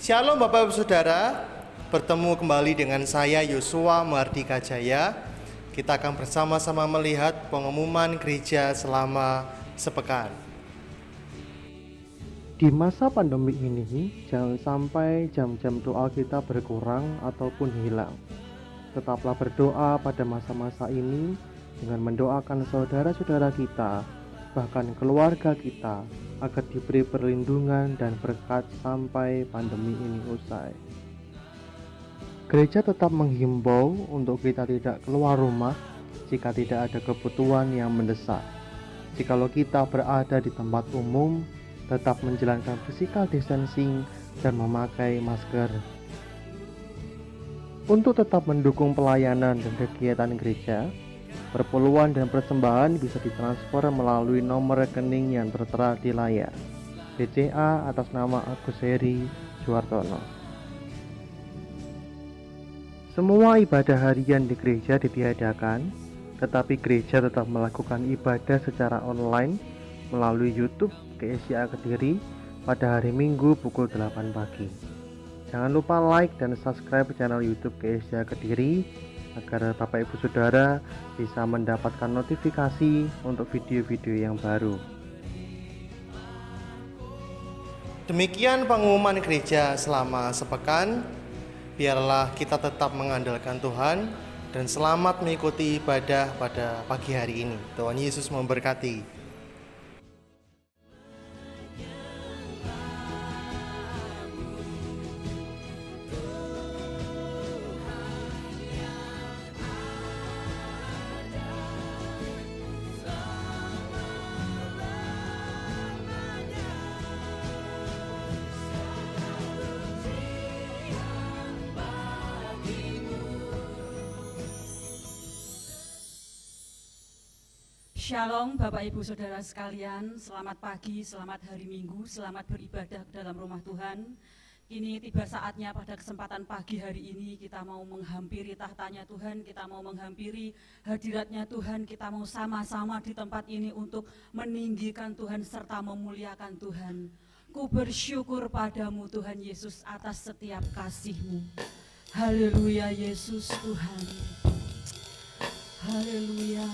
Shalom Bapak Ibu Saudara, bertemu kembali dengan saya Yosua Mardika Jaya. Kita akan bersama-sama melihat pengumuman gereja selama sepekan. Di masa pandemi ini, jangan sampai jam-jam doa kita berkurang ataupun hilang. Tetaplah berdoa pada masa-masa ini dengan mendoakan saudara-saudara kita, bahkan keluarga kita, agar diberi perlindungan dan berkat sampai pandemi ini usai. Gereja tetap menghimbau untuk kita tidak keluar rumah jika tidak ada kebutuhan yang mendesak. Jikalau kita berada di tempat umum, tetap menjalankan physical distancing dan memakai masker. Untuk tetap mendukung pelayanan dan kegiatan gereja, perpuluhan dan persembahan bisa ditransfer melalui nomor rekening yang tertera di layar. BCA atas nama Agus Heri Juartono. Semua ibadah harian di gereja ditiadakan, tetapi gereja tetap melakukan ibadah secara online melalui YouTube GSCA Kediri pada hari Minggu pukul 8 pagi. Jangan lupa like dan subscribe channel YouTube GSCA Kediri agar Bapak Ibu Saudara bisa mendapatkan notifikasi untuk video-video yang baru. Demikian pengumuman gereja selama sepekan. Biarlah kita tetap mengandalkan Tuhan dan selamat mengikuti ibadah pada pagi hari ini. Tuhan Yesus memberkati. Shalom Bapak Ibu Saudara sekalian, selamat pagi, selamat hari Minggu, selamat beribadah dalam rumah Tuhan. Kini tiba saatnya pada kesempatan pagi hari ini kita mau menghampiri tahtanya Tuhan, kita mau menghampiri hadiratnya Tuhan, kita mau sama-sama di tempat ini untuk meninggikan Tuhan serta memuliakan Tuhan. Ku bersyukur padamu Tuhan Yesus atas setiap kasih-Mu. Haleluya Yesus Tuhan. Haleluya.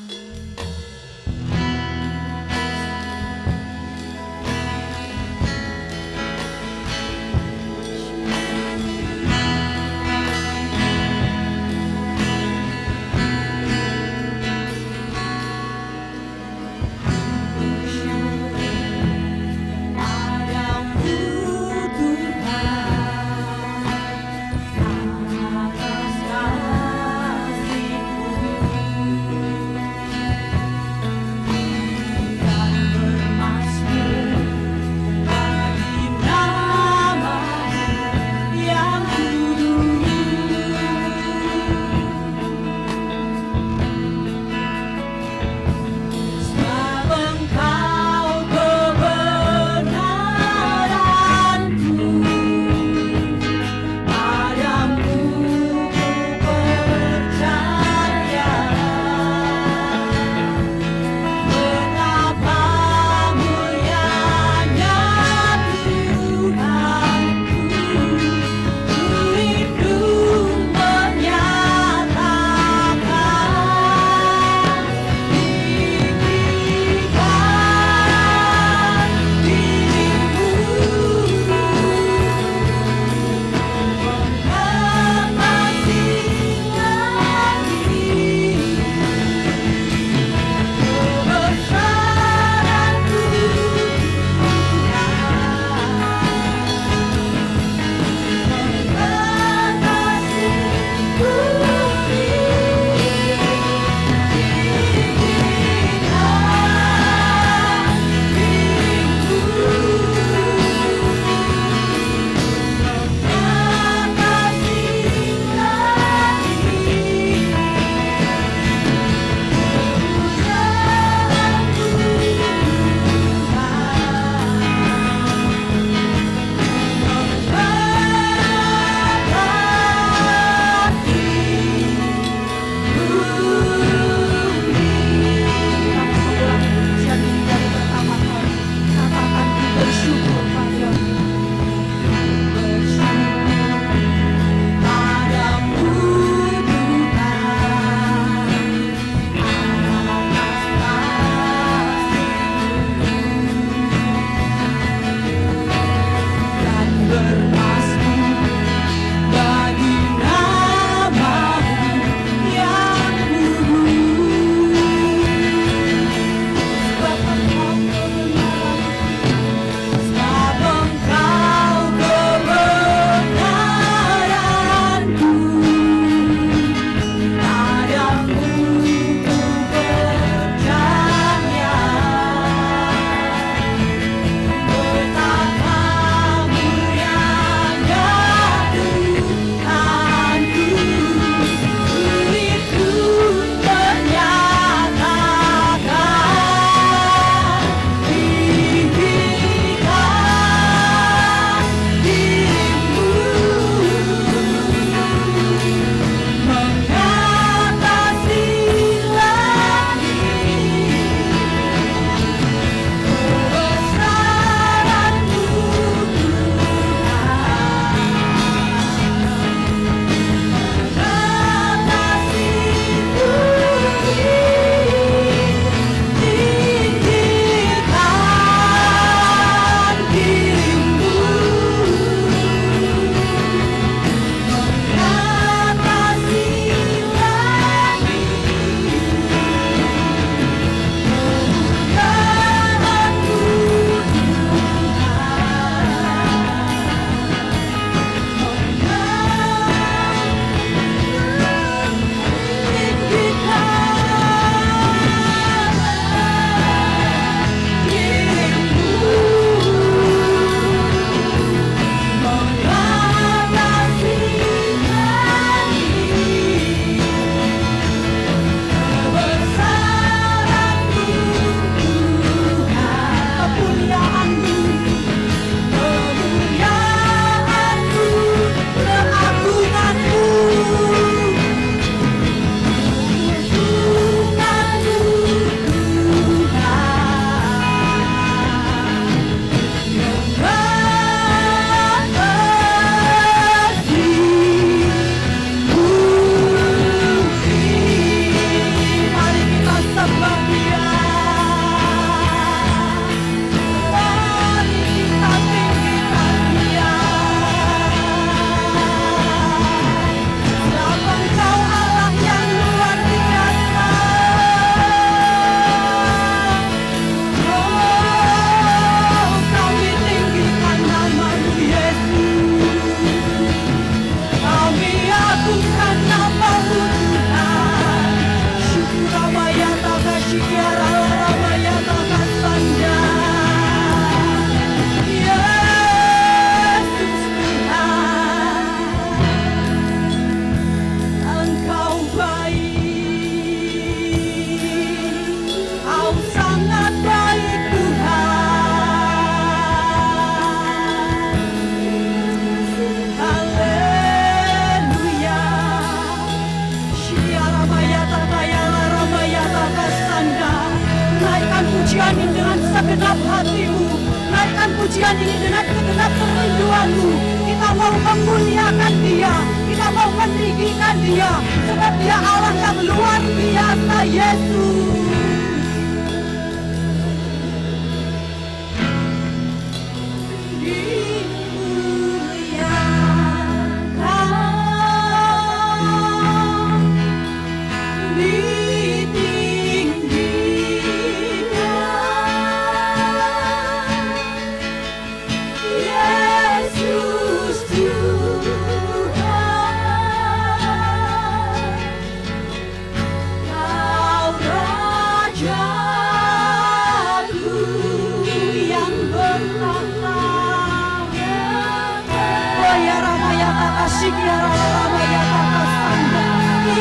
segenap hatimu. Naikkan pujian ini dengan segenap kerinduanmu. Kita mau memuliakan Dia, kita mau meninggikan Dia, sebab Dia Allah yang luar biasa, Yesus.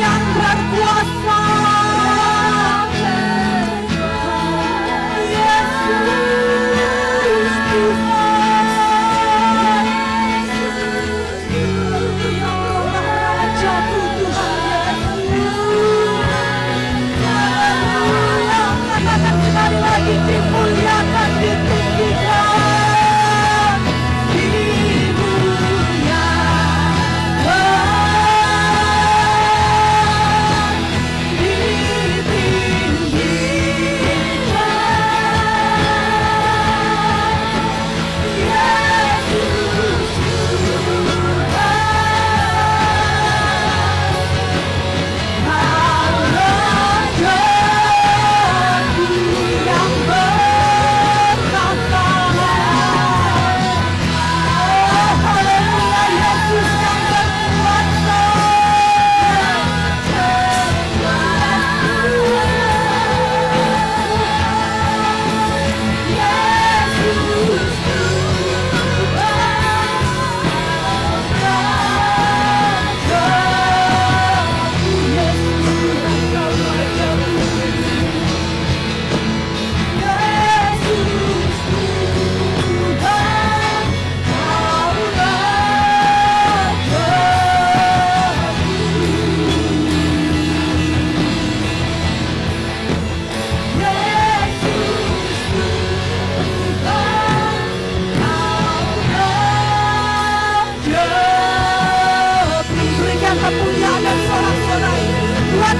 Yang berkuasa, Yesus Tuhan, Raja Tuhan, katakan sekali lagi, dimuliakan, ditinggikan.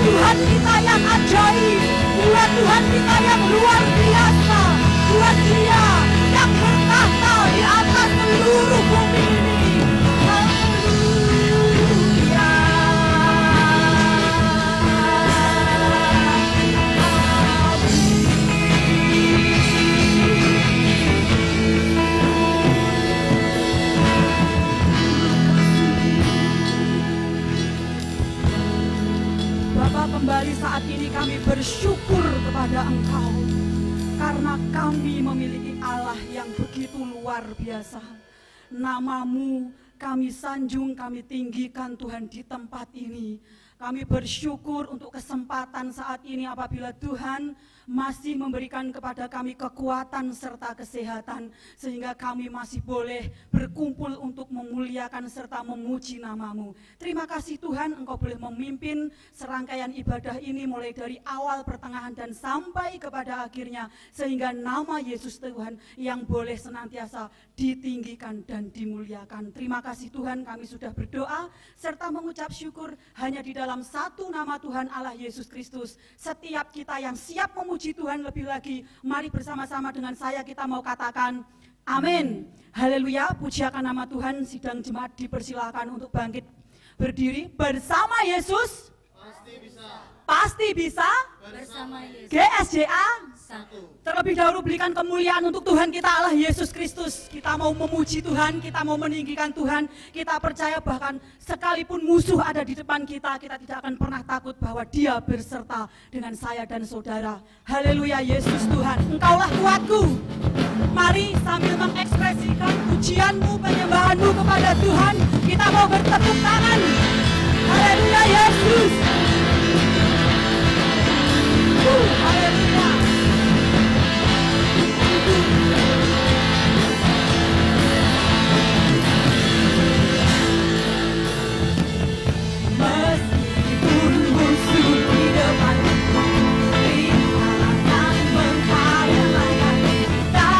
Tuhan kita yang ajaib, buat Tuhan kita yang luar biasa, buat Dia yang bertahta di atas seluruh bumi ini. Haleluya. Bapa, kembali saat ini kami bersyukur kepada Engkau karena kami memiliki Allah yang begitu luar biasa. Nama-Mu kami sanjung, kami tinggikan Tuhan di tempat ini. Kami bersyukur untuk kesempatan saat ini apabila Tuhan masih memberikan kepada kami kekuatan serta kesehatan, sehingga kami masih boleh berkumpul untuk memuliakan serta memuji nama-Mu. Terima kasih Tuhan, Engkau boleh memimpin serangkaian ibadah ini mulai dari awal, pertengahan, dan sampai kepada akhirnya, sehingga nama Yesus Tuhan yang boleh senantiasa ditinggikan dan dimuliakan. Terima kasih Tuhan, kami sudah berdoa serta mengucap syukur hanya di dalam satu nama Tuhan Allah Yesus Kristus. Setiap kita yang siap memuji Tuhan lebih lagi, mari bersama-sama dengan saya kita mau katakan amin. Haleluya, pujiakan nama Tuhan. Sidang jemaat dipersilakan untuk bangkit berdiri. Bersama Yesus pasti bisa bersama Yesus. GSJA Satu. terlebih dahulu berikan kemuliaan untuk Tuhan kita Allah Yesus Kristus. Kita mau memuji Tuhan, kita mau meninggikan Tuhan. Kita percaya bahkan sekalipun musuh ada di depan kita, kita tidak akan pernah takut bahwa Dia berserta dengan saya dan saudara. Haleluya, Yesus Tuhan, Engkaulah kuatku. Mari sambil mengekspresikan pujianmu, penyembahanmu kepada Tuhan, kita mau bertepuk tangan. Haleluya, Yesus. Haleluya. Meskipun musuh di depanku rintangan menghalang, kita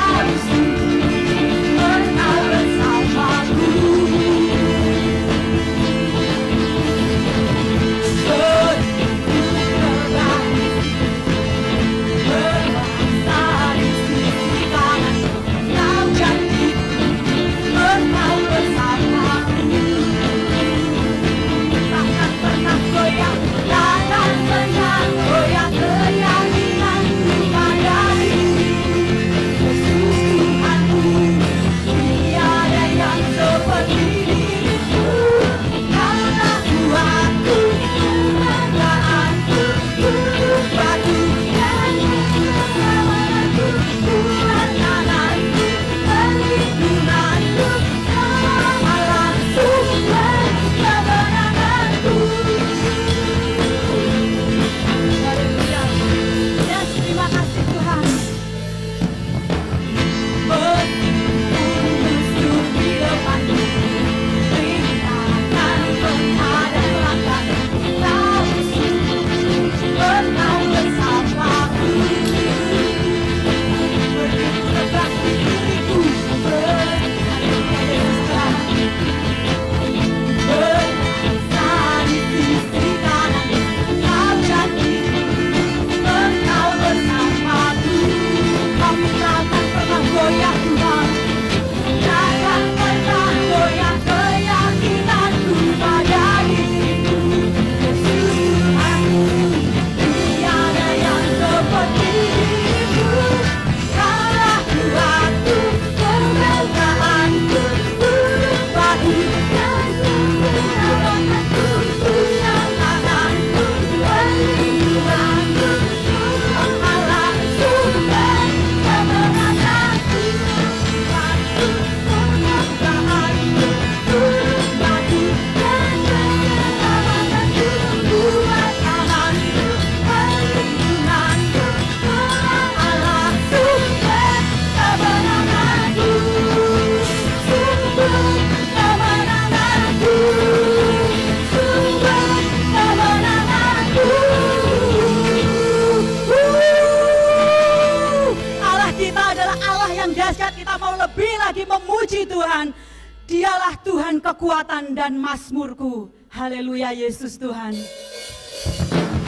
puji Tuhan. Dialah Tuhan kekuatan dan mazmurku. Haleluya, Yesus Tuhan.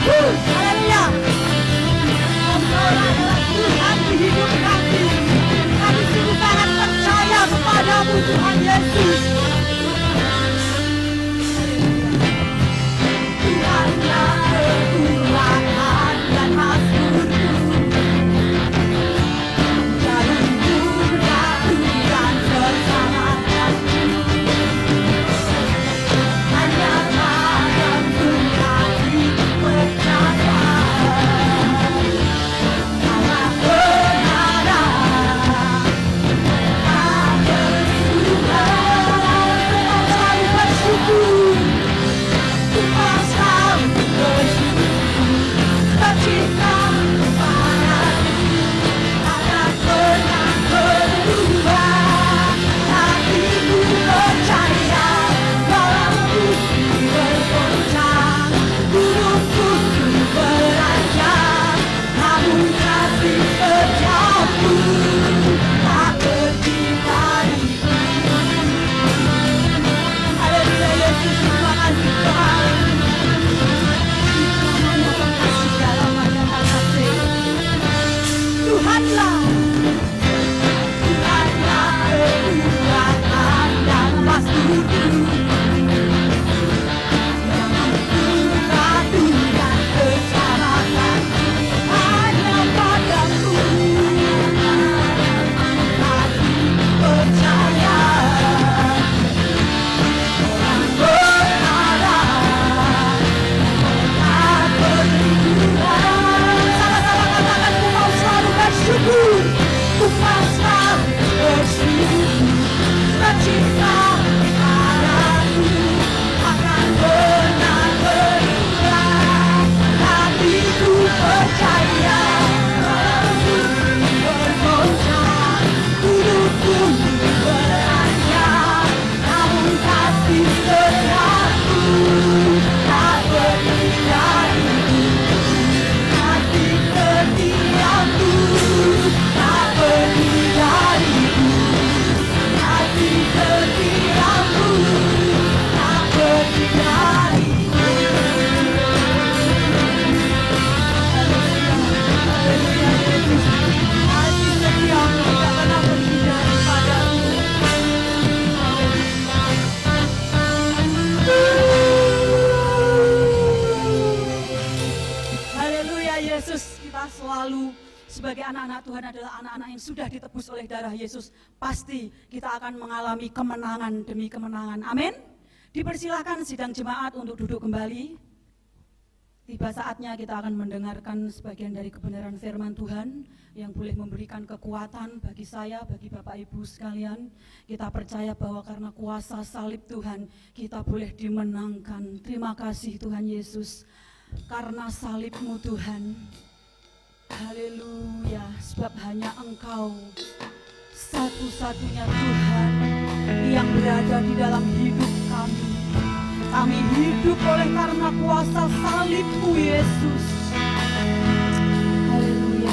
Haleluya. Engkau adalah Tuhan di hidup kami. Kami sungguh sangat percaya kepadamu Tuhan Yesus. Tuhanlah kekuatan dan mazmurku. Jalurku dan keselamatanku. Hanya padamu kami percaya. Kaulah kebenaran. Selalu bersyukur. Tuhan selalu bersyukur. Tercipta kepadamu. Akan pernah berubah. Hatiku percaya. Malamku bergoncang. Gunungku beranjak. Namun kasih setiamu tak pergi dariku. Haleluya, Yesus, terima kasih Tuhan. Kasih dalam banyak kasih. Tuhanlah kekuatan dan mazmurku. Yang membuka dunia keselamatan. Hanya padamu hati percaya. Orang berharap tak berliburan. Sama-sama katakan, Tuhan selalu bersyukur. Tuhan selalu bersyukur. Tercipta padamu akan pernah berubah. Hatiku percaya. Malamku bergoncang. Hidupku beranjak. Namun kasih setiamu tak pergi dariku. Hati setiamu tak pergi dariku. Hati setiamu tak pergi dariku. Haleluya, Yesus. Hati setiamu tak pernah pergi daripadamu. Haleluya, Yesus. Kita selalu sebagai anak-anak Tuhan adalah anak-anak yang sudah ditebus oleh darah Yesus. Pasti kita akan mengalami kemenangan demi kemenangan. Amin. Dipersilakan sidang jemaat untuk duduk kembali. Tiba saatnya kita akan mendengarkan sebagian dari kebenaran firman Tuhan yang boleh memberikan kekuatan bagi saya, bagi Bapak Ibu sekalian. Kita percaya bahwa karena kuasa salib Tuhan, kita boleh dimenangkan. Terima kasih Tuhan Yesus, karena salib-Mu Tuhan. Haleluya, sebab hanya Engkau satu-satunya Tuhan yang berada di dalam hidup kami. Kami hidup oleh karena kuasa salib-Mu Yesus. Haleluya.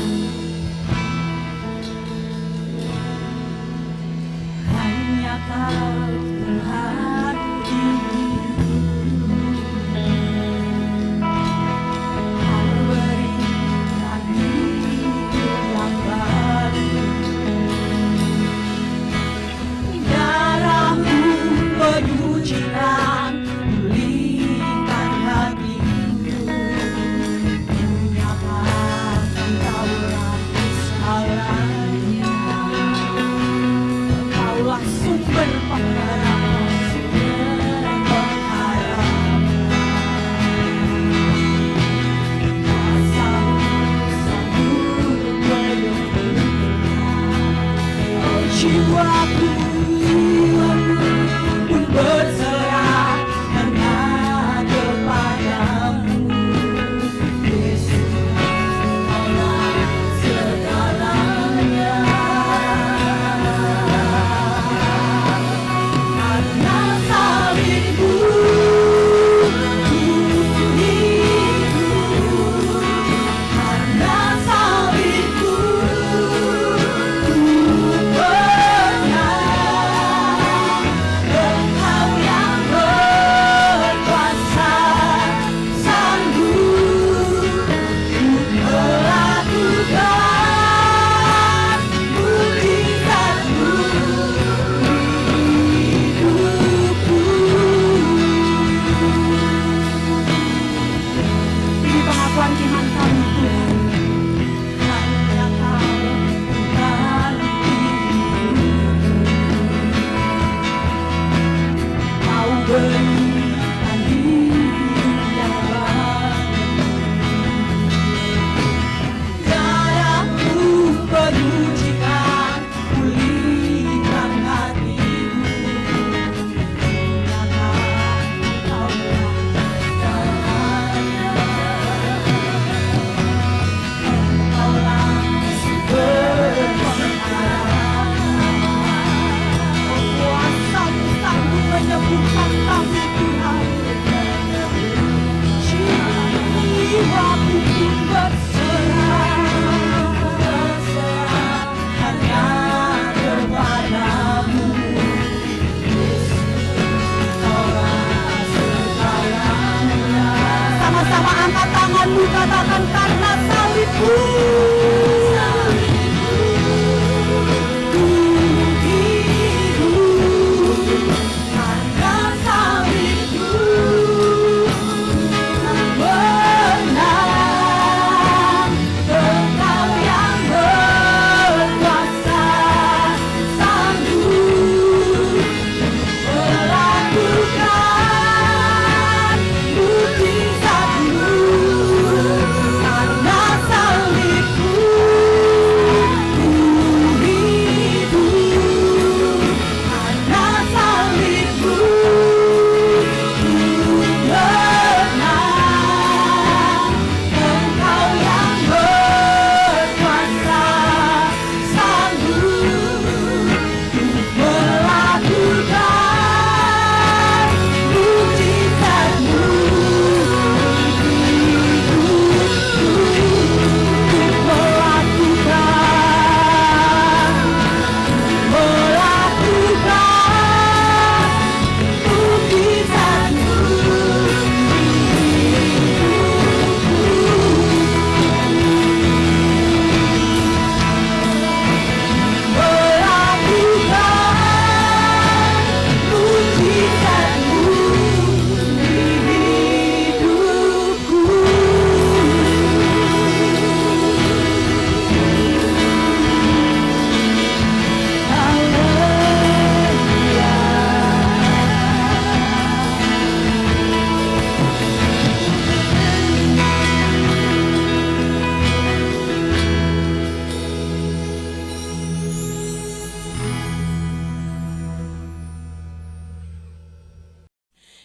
Hanya Kau Tuhan hidupku. Kau berikan hidup yang baru. Darah-Mu penyucian pulihkan hatiku. Menyatakan Kaulah segalanya. Kaulah sumber pengharapan, sumber pengharapan. Kuasa-Mu sanggup menyembuhkan. Oh, jiwaku pun berserah hanya kepadamu. Yesus, Kaulah segalanya. Karena salib-Mu ku hidup. Karena salib-Mu ku percaya.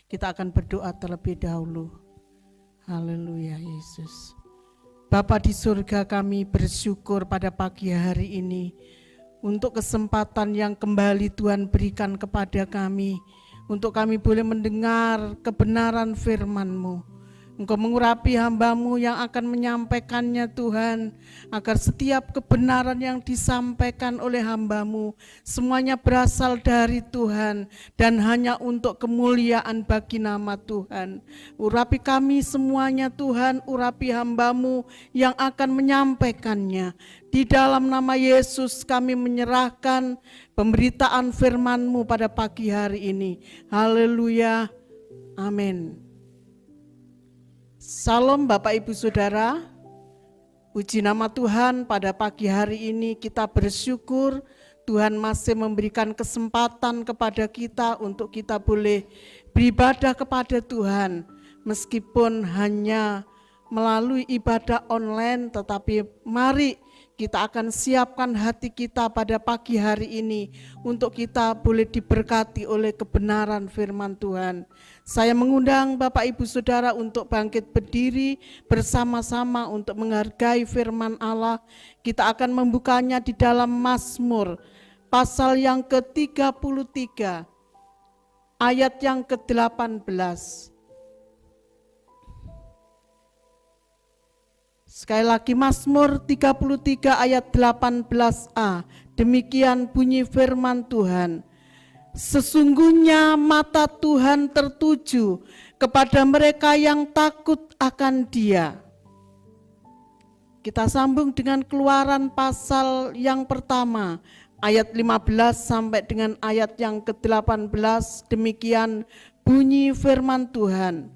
Kita akan berdoa terlebih dahulu. Haleluya Yesus. Bapa di surga, kami bersyukur pada pagi hari ini untuk kesempatan yang kembali Tuhan berikan kepada kami, untuk kami boleh mendengar kebenaran firman-Mu. Engkau mengurapi hamba-Mu yang akan menyampaikannya Tuhan, agar setiap kebenaran yang disampaikan oleh hamba-Mu semuanya berasal dari Tuhan dan hanya untuk kemuliaan bagi nama Tuhan. Urapi kami semuanya Tuhan, urapi hamba-Mu yang akan menyampaikannya. Di dalam nama Yesus kami menyerahkan pemberitaan firman-Mu pada pagi hari ini. Haleluya, amin. Salam Bapak Ibu Saudara, puji nama Tuhan. Pada pagi hari ini kita bersyukur Tuhan masih memberikan kesempatan kepada kita untuk kita boleh beribadah kepada Tuhan. Meskipun hanya melalui ibadah online, tetapi mari kita akan siapkan hati kita pada pagi hari ini untuk kita boleh diberkati oleh kebenaran firman Tuhan. Saya mengundang Bapak Ibu Saudara untuk bangkit berdiri bersama-sama untuk menghargai firman Allah. Kita akan membukanya di dalam Mazmur pasal yang ke-33 ayat yang ke-18. Sekali lagi Mazmur 33 ayat 18a. Demikian bunyi firman Tuhan. Sesungguhnya mata Tuhan tertuju kepada mereka yang takut akan Dia. Kita sambung dengan Keluaran pasal yang pertama ayat 15 sampai dengan ayat yang ke-18. Demikian bunyi firman Tuhan.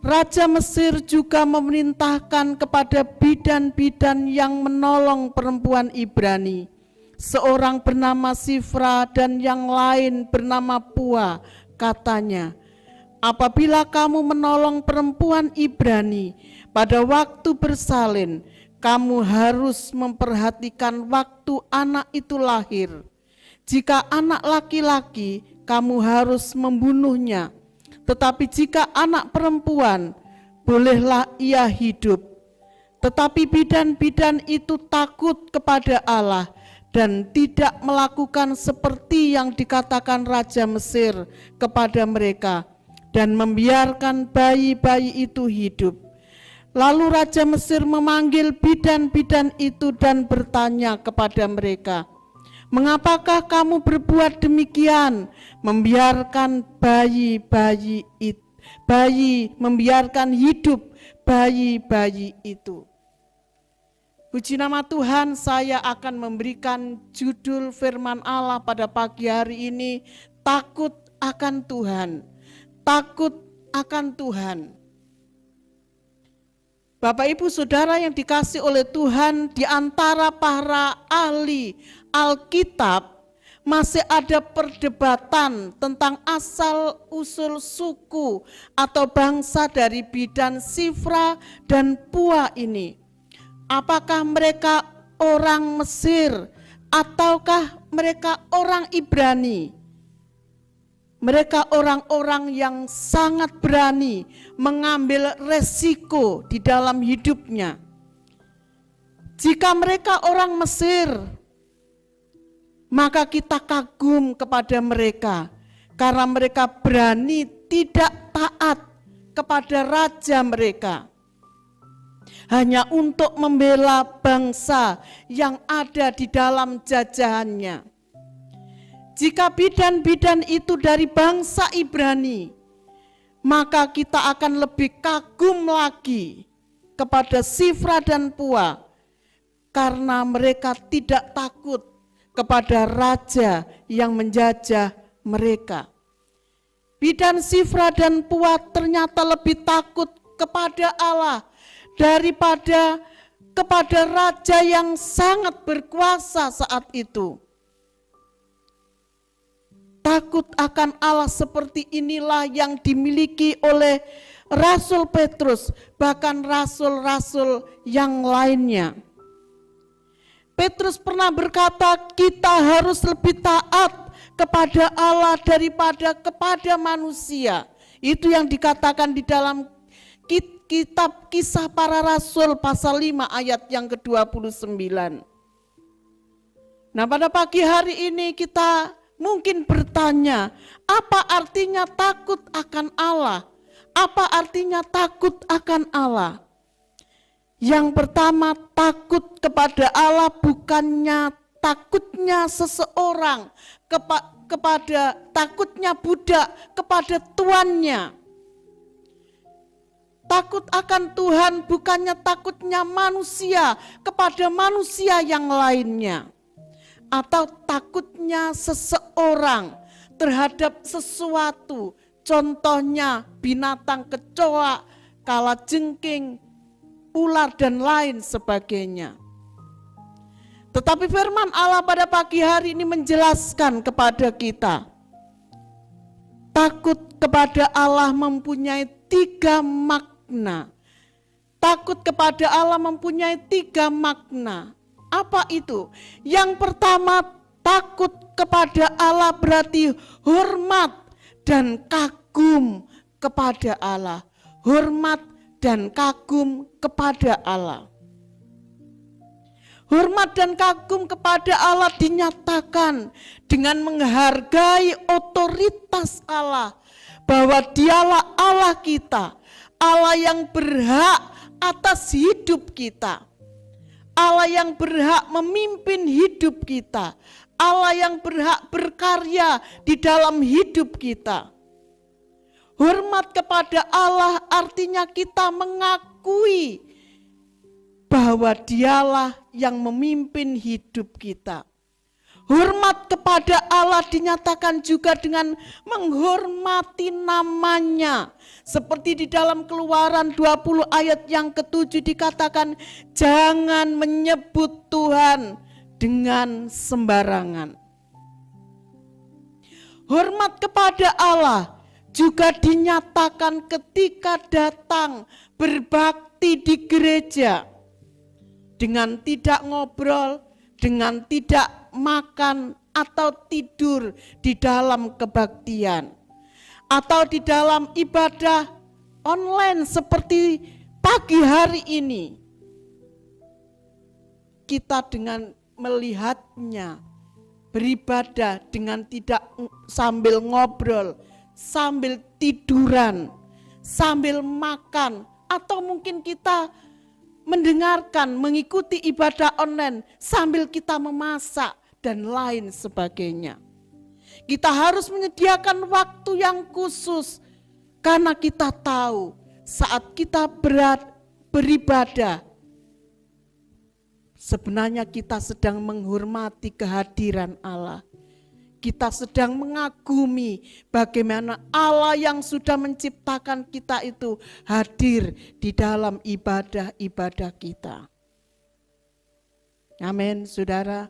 Raja Mesir juga memerintahkan kepada bidan-bidan yang menolong perempuan Ibrani, seorang bernama Sifra dan yang lain bernama Pua, katanya, apabila kamu menolong perempuan Ibrani pada waktu bersalin, kamu harus memperhatikan waktu anak itu lahir. Jika anak laki-laki, kamu harus membunuhnya. Tetapi jika anak perempuan, bolehlah ia hidup. Tetapi bidan-bidan itu takut kepada Allah dan tidak melakukan seperti yang dikatakan Raja Mesir kepada mereka dan membiarkan bayi-bayi itu hidup. Lalu Raja Mesir memanggil bidan-bidan itu dan bertanya kepada mereka, mengapakah kamu berbuat demikian, membiarkan membiarkan hidup bayi-bayi itu? Puji nama Tuhan, saya akan memberikan judul firman Allah pada pagi hari ini, takut akan Tuhan. Takut akan Tuhan. Bapak Ibu Saudara yang dikasih oleh Tuhan, di antara para ahli Alkitab masih ada perdebatan tentang asal usul suku atau bangsa dari bidan Sifra dan Pua ini. Apakah mereka orang Mesir ataukah mereka orang Ibrani? Mereka orang-orang yang sangat berani mengambil resiko di dalam hidupnya. Jika mereka orang Mesir, maka kita kagum kepada mereka karena mereka berani tidak taat kepada raja mereka hanya untuk membela bangsa yang ada di dalam jajahannya. Jika bidan-bidan itu dari bangsa Ibrani, maka kita akan lebih kagum lagi kepada Sifra dan Pua karena mereka tidak takut kepada raja yang menjajah mereka. Bidan Sifra dan Pua ternyata lebih takut kepada Allah daripada kepada raja yang sangat berkuasa saat itu. Takut akan Allah seperti inilah yang dimiliki oleh Rasul Petrus, bahkan rasul-rasul yang lainnya. Petrus pernah berkata, kita harus lebih taat kepada Allah daripada kepada manusia. Itu yang dikatakan di dalam kitab Kisah Para Rasul pasal 5 ayat yang ke-29. Nah, pada pagi hari ini kita mungkin bertanya, apa artinya takut akan Allah? Apa artinya takut akan Allah? Yang pertama, takut kepada Allah bukannya takutnya seseorang kepada takutnya budak kepada tuannya. Takut akan Tuhan bukannya takutnya manusia kepada manusia yang lainnya. Atau takutnya seseorang terhadap sesuatu, contohnya binatang kecoa, kalajengking, ular dan lain sebagainya. Tetapi firman Allah pada pagi hari ini menjelaskan kepada kita, takut kepada Allah mempunyai 3 makna. Takut kepada Allah mempunyai 3 makna. Apa itu? Yang pertama, takut kepada Allah berarti hormat dan kagum kepada Allah. Hormat dan kagum kepada Allah. Hormat dan kagum kepada Allah dinyatakan dengan menghargai otoritas Allah, bahwa Dialah Allah kita, Allah yang berhak atas hidup kita, Allah yang berhak memimpin hidup kita, Allah yang berhak berkarya di dalam hidup kita. Hormat kepada Allah artinya kita mengakui bahwa Dialah yang memimpin hidup kita. Hormat kepada Allah dinyatakan juga dengan menghormati namanya. Seperti di dalam Keluaran 20 ayat yang ke-7 dikatakan, jangan menyebut Tuhan dengan sembarangan. Hormat kepada Allah juga dinyatakan ketika datang berbakti di gereja. Dengan tidak ngobrol, dengan tidak makan atau tidur di dalam kebaktian, atau di dalam ibadah online seperti pagi hari ini. Kita dengan melihatnya beribadah dengan tidak sambil ngobrol, sambil tiduran, sambil makan, atau mungkin kita mendengarkan, mengikuti ibadah online sambil kita memasak dan lain sebagainya. Kita harus menyediakan waktu yang khusus karena kita tahu saat kita beribadah sebenarnya kita sedang menghormati kehadiran Allah. Kita sedang mengagumi bagaimana Allah yang sudah menciptakan kita itu hadir di dalam ibadah-ibadah kita. Amin, saudara.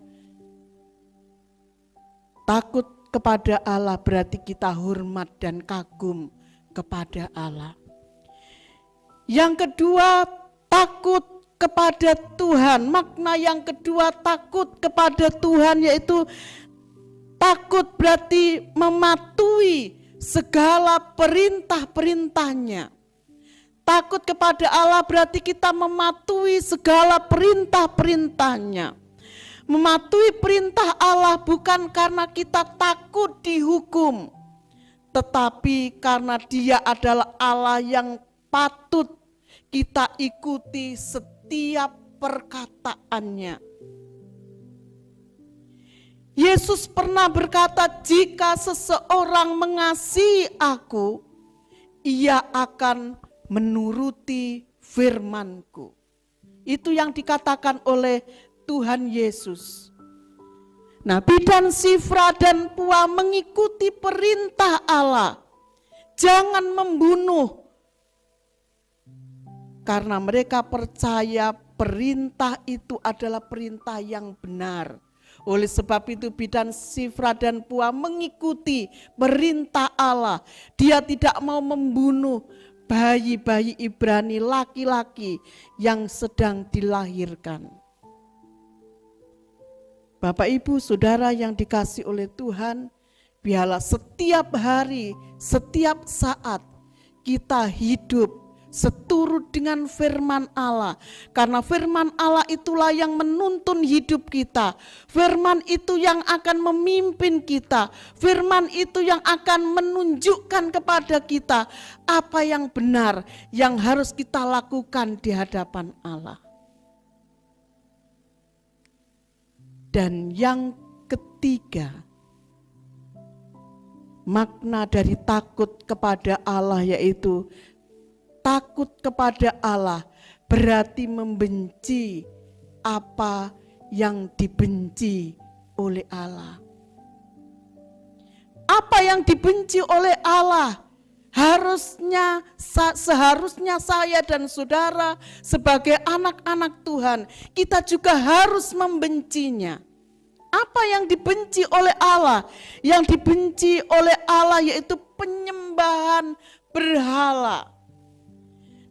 Takut kepada Allah berarti kita hormat dan kagum kepada Allah. Yang kedua, takut kepada Tuhan. Makna yang kedua, takut kepada Tuhan yaitu takut berarti mematuhi segala perintah-perintahnya. Takut kepada Allah berarti kita mematuhi segala perintah-perintahnya. Mematuhi perintah Allah bukan karena kita takut dihukum, tetapi karena Dia adalah Allah yang patut kita ikuti setiap perkataannya. Yesus pernah berkata, jika seseorang mengasihi aku, ia akan menuruti firman-Ku. Itu yang dikatakan oleh Tuhan Yesus. Nah, bidan Sifra dan Pua mengikuti perintah Allah. Jangan membunuh. Karena mereka percaya perintah itu adalah perintah yang benar. Oleh sebab itu bidan Sifra dan Pua mengikuti perintah Allah. Dia tidak mau membunuh bayi-bayi Ibrani laki-laki yang sedang dilahirkan. Bapak Ibu Saudara yang dikasihi oleh Tuhan, biarlah setiap hari, setiap saat kita hidup seturut dengan firman Allah. Karena firman Allah itulah yang menuntun hidup kita. Firman itu yang akan memimpin kita. Firman itu yang akan menunjukkan kepada kita apa yang benar yang harus kita lakukan di hadapan Allah. Dan yang ketiga, makna dari takut kepada Allah yaitu takut kepada Allah berarti membenci apa yang dibenci oleh Allah. Apa yang dibenci oleh Allah seharusnya saya dan saudara sebagai anak-anak Tuhan, kita juga harus membencinya. Apa yang dibenci oleh Allah? Yang dibenci oleh Allah yaitu penyembahan berhala.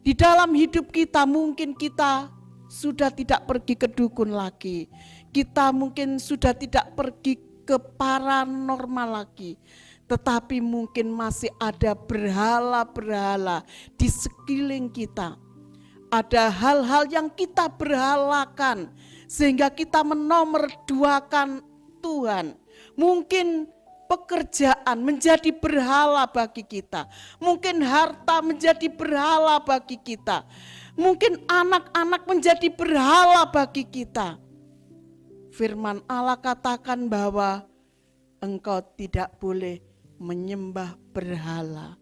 Di dalam hidup kita mungkin kita sudah tidak pergi ke dukun lagi. Kita mungkin sudah tidak pergi ke paranormal lagi. Tetapi mungkin masih ada berhala-berhala di sekeliling kita. Ada hal-hal yang kita berhalakan sehingga kita menomorduakan Tuhan. Mungkin pekerjaan menjadi berhala bagi kita. Mungkin harta menjadi berhala bagi kita. Mungkin anak-anak menjadi berhala bagi kita. Firman Allah katakan bahwa engkau tidak boleh menyembah berhala.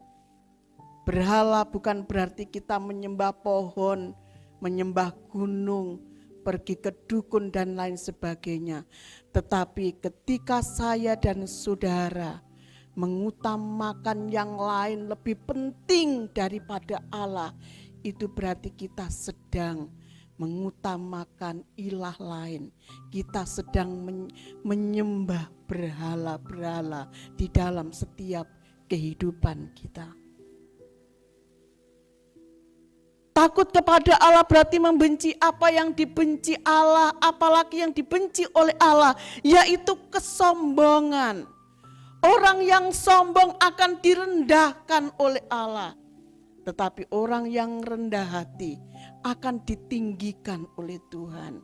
Berhala bukan berarti kita menyembah pohon, menyembah gunung, pergi ke dukun dan lain sebagainya. Tetapi ketika saya dan saudara mengutamakan yang lain lebih penting daripada Allah, itu berarti kita sedang mengutamakan ilah lain. Kita sedang menyembah berhala-berhala di dalam setiap kehidupan kita. Takut kepada Allah berarti membenci apa yang dibenci Allah, apalagi yang dibenci oleh Allah, yaitu kesombongan. Orang yang sombong akan direndahkan oleh Allah, tetapi orang yang rendah hati akan ditinggikan oleh Tuhan.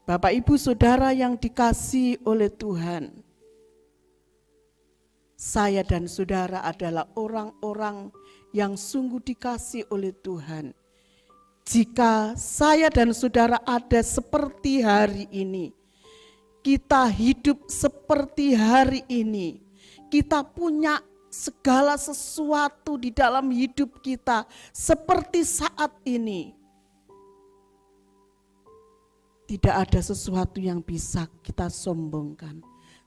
Bapak, Ibu, Saudara yang dikasihi oleh Tuhan, saya dan saudara adalah orang-orang yang sungguh dikasihi oleh Tuhan. Jika saya dan saudara ada seperti hari ini, kita hidup seperti hari ini, kita punya segala sesuatu di dalam hidup kita seperti saat ini, tidak ada sesuatu yang bisa kita sombongkan.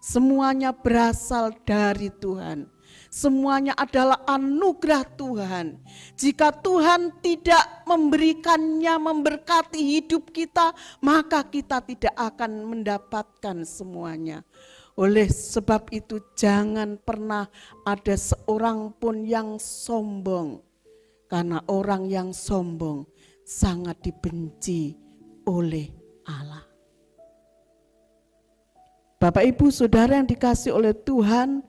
Semuanya berasal dari Tuhan. Semuanya adalah anugerah Tuhan. Jika Tuhan tidak memberikannya, memberkati hidup kita, maka kita tidak akan mendapatkan semuanya. Oleh sebab itu jangan pernah ada seorang pun yang sombong. Karena orang yang sombong sangat dibenci oleh Allah. Bapak, Ibu, Saudara yang dikasihi oleh Tuhan,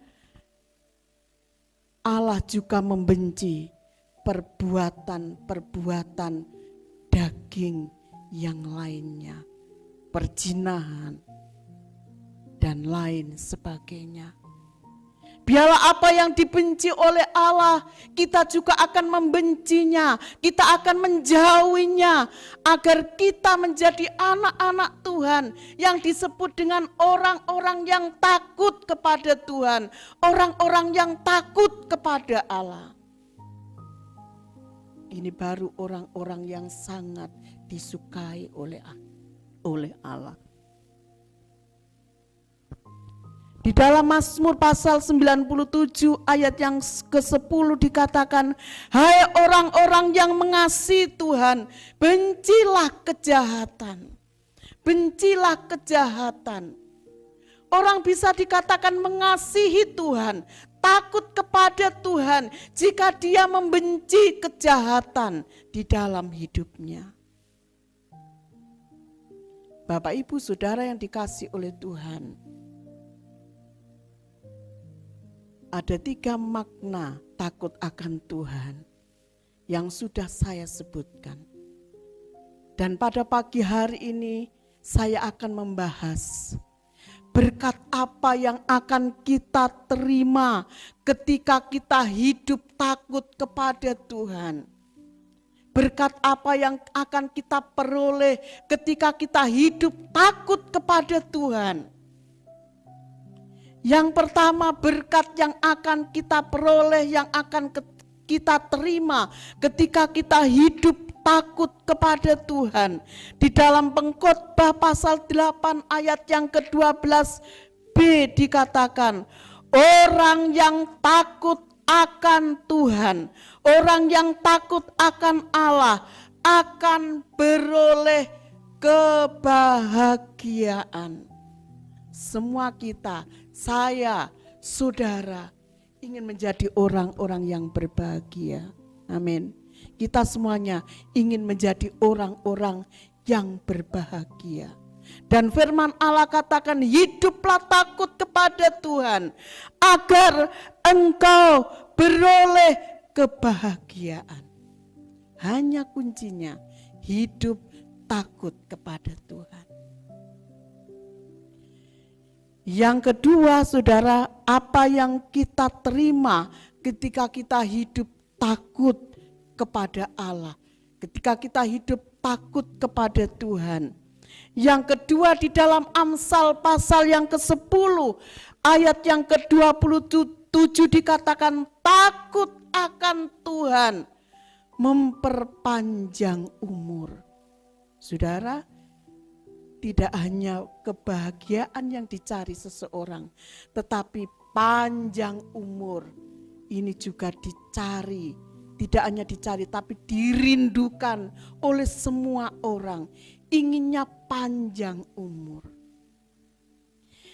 Allah juga membenci perbuatan-perbuatan daging yang lainnya, perzinahan, dan lain sebagainya. Biarlah apa yang dibenci oleh Allah, kita juga akan membencinya, kita akan menjauhinya, agar kita menjadi anak-anak Tuhan yang disebut dengan orang-orang yang takut kepada Tuhan, orang-orang yang takut kepada Allah. Ini baru orang-orang yang sangat disukai oleh Allah. Di dalam Mazmur pasal 97 ayat yang ke-10 dikatakan, hai orang-orang yang mengasihi Tuhan, bencilah kejahatan. Bencilah kejahatan. Orang bisa dikatakan mengasihi Tuhan, takut kepada Tuhan jika dia membenci kejahatan di dalam hidupnya. Bapak, Ibu, Saudara yang dikasihi oleh Tuhan, Ada 3 makna takut akan Tuhan yang sudah saya sebutkan. Dan pada pagi hari ini saya akan membahas berkat apa yang akan kita terima ketika kita hidup takut kepada Tuhan. Berkat apa yang akan kita peroleh ketika kita hidup takut kepada Tuhan. Yang pertama, berkat yang akan kita peroleh, yang akan kita terima ketika kita hidup takut kepada Tuhan. Di dalam Pengkhotbah pasal 8 ayat yang ke-12b dikatakan, orang yang takut akan Tuhan, orang yang takut akan Allah akan beroleh kebahagiaan. Semua kita, saya, saudara, ingin menjadi orang-orang yang berbahagia. Amin. Kita semuanya ingin menjadi orang-orang yang berbahagia. Dan firman Allah katakan, hiduplah takut kepada Tuhan agar engkau beroleh kebahagiaan. Hanya kuncinya hidup takut kepada Tuhan. Yang kedua, saudara, apa yang kita terima ketika kita hidup takut kepada Allah, ketika kita hidup takut kepada Tuhan. Yang kedua, di dalam Amsal pasal yang ke-10 ayat yang ke-27 dikatakan, takut akan Tuhan memperpanjang umur. Saudara, tidak hanya kebahagiaan yang dicari seseorang, tetapi panjang umur ini juga dicari. Tidak hanya dicari, tapi dirindukan oleh semua orang. Inginnya panjang umur.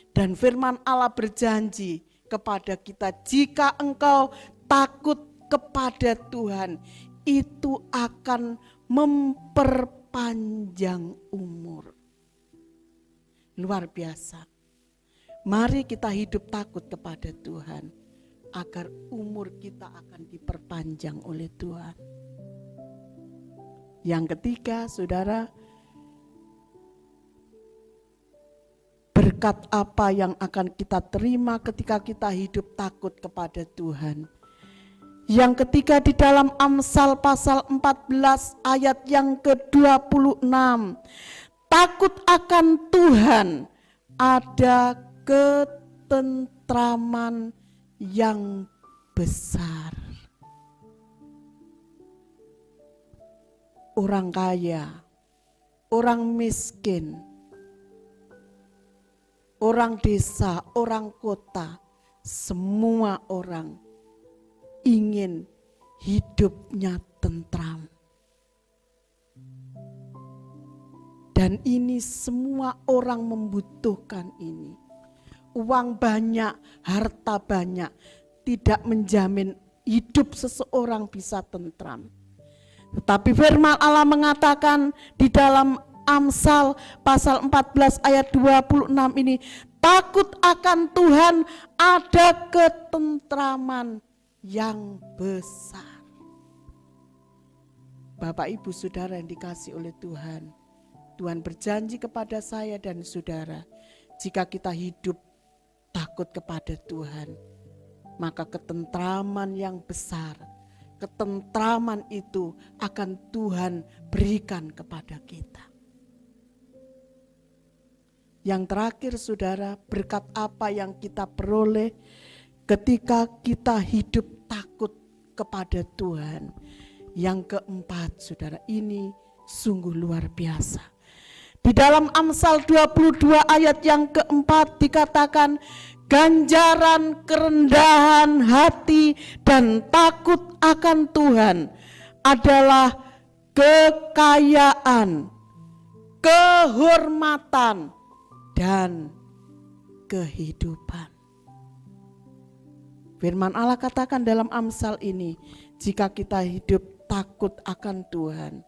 Dan firman Allah berjanji kepada kita, jika engkau takut kepada Tuhan, itu akan memperpanjang umur. Luar biasa. Mari kita hidup takut kepada Tuhan agar umur kita akan diperpanjang oleh Tuhan. Yang ketiga, saudara, berkat apa yang akan kita terima ketika kita hidup takut kepada Tuhan. Yang ketiga, di dalam Amsal pasal 14 ayat yang ke-26. Takut akan Tuhan ada ketentraman yang besar. Orang kaya, orang miskin, orang desa, orang kota, semua orang ingin hidupnya tentram. Dan ini semua orang membutuhkan ini. Uang banyak, harta banyak, tidak menjamin hidup seseorang bisa tentram. Tetapi firman Allah mengatakan di dalam Amsal pasal 14 ayat 26 ini, takut akan Tuhan ada ketentraman yang besar. Bapak, Ibu, Saudara yang dikasihi oleh Tuhan, Tuhan berjanji kepada saya dan saudara, jika kita hidup takut kepada Tuhan, maka ketentraman yang besar, ketentraman itu akan Tuhan berikan kepada kita. Yang terakhir, saudara, berkat apa yang kita peroleh ketika kita hidup takut kepada Tuhan. Yang keempat, saudara, ini sungguh luar biasa. Di dalam Amsal 22 ayat yang keempat dikatakan, ganjaran kerendahan hati dan takut akan Tuhan adalah kekayaan, kehormatan, dan kehidupan. Firman Allah katakan dalam Amsal ini, jika kita hidup takut akan Tuhan,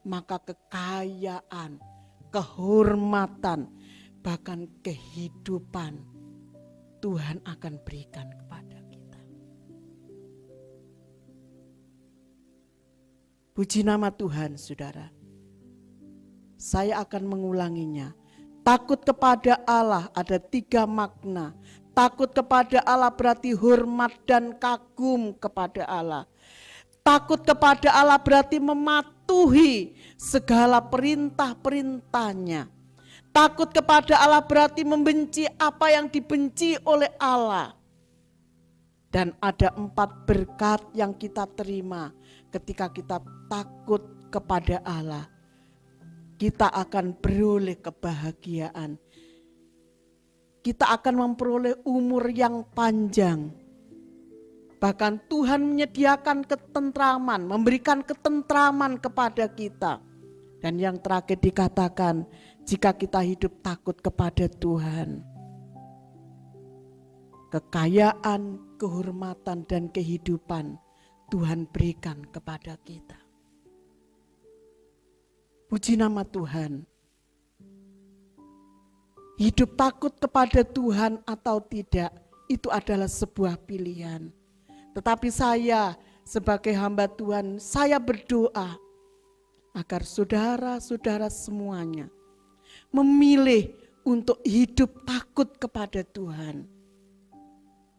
maka kekayaan, kehormatan, bahkan kehidupan Tuhan akan berikan kepada kita. Puji nama Tuhan, saudara. Saya akan mengulanginya. Takut kepada Allah ada 3 makna. Takut kepada Allah berarti hormat dan kagum kepada Allah. Takut kepada Allah berarti mematuhi segala perintah-perintahnya. Takut kepada Allah berarti membenci apa yang dibenci oleh Allah. Dan ada 4 berkat yang kita terima ketika kita takut kepada Allah. Kita akan beroleh kebahagiaan. Kita akan memperoleh umur yang panjang. Bahkan Tuhan menyediakan ketentraman, memberikan ketentraman kepada kita. Dan yang terakhir dikatakan, jika kita hidup takut kepada Tuhan, kekayaan, kehormatan, dan kehidupan Tuhan berikan kepada kita. Puji nama Tuhan. Hidup takut kepada Tuhan atau tidak, itu adalah sebuah pilihan. Tetapi saya sebagai hamba Tuhan, saya berdoa agar saudara-saudara semuanya memilih untuk hidup takut kepada Tuhan.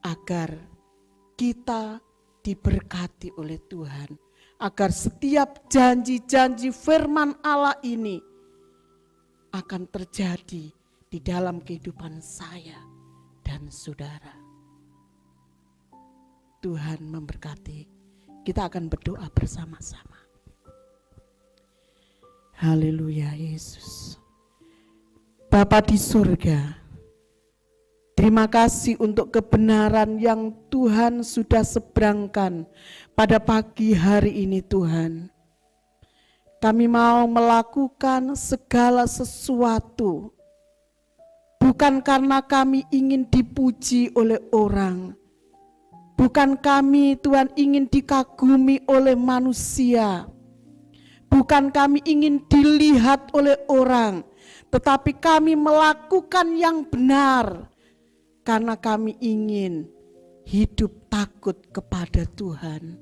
Agar kita diberkati oleh Tuhan. Agar setiap janji-janji firman Allah ini akan terjadi di dalam kehidupan saya dan saudara. Tuhan memberkati. Kita akan berdoa bersama-sama. Haleluya Yesus. Bapa di surga, terima kasih untuk kebenaran yang Tuhan sudah seberangkan pada pagi hari ini Tuhan. Kami mau melakukan segala sesuatu bukan karena kami ingin dipuji oleh orang. Bukan kami Tuhan ingin dikagumi oleh manusia. Bukan kami ingin dilihat oleh orang. Tetapi kami melakukan yang benar. Karena kami ingin hidup takut kepada Tuhan.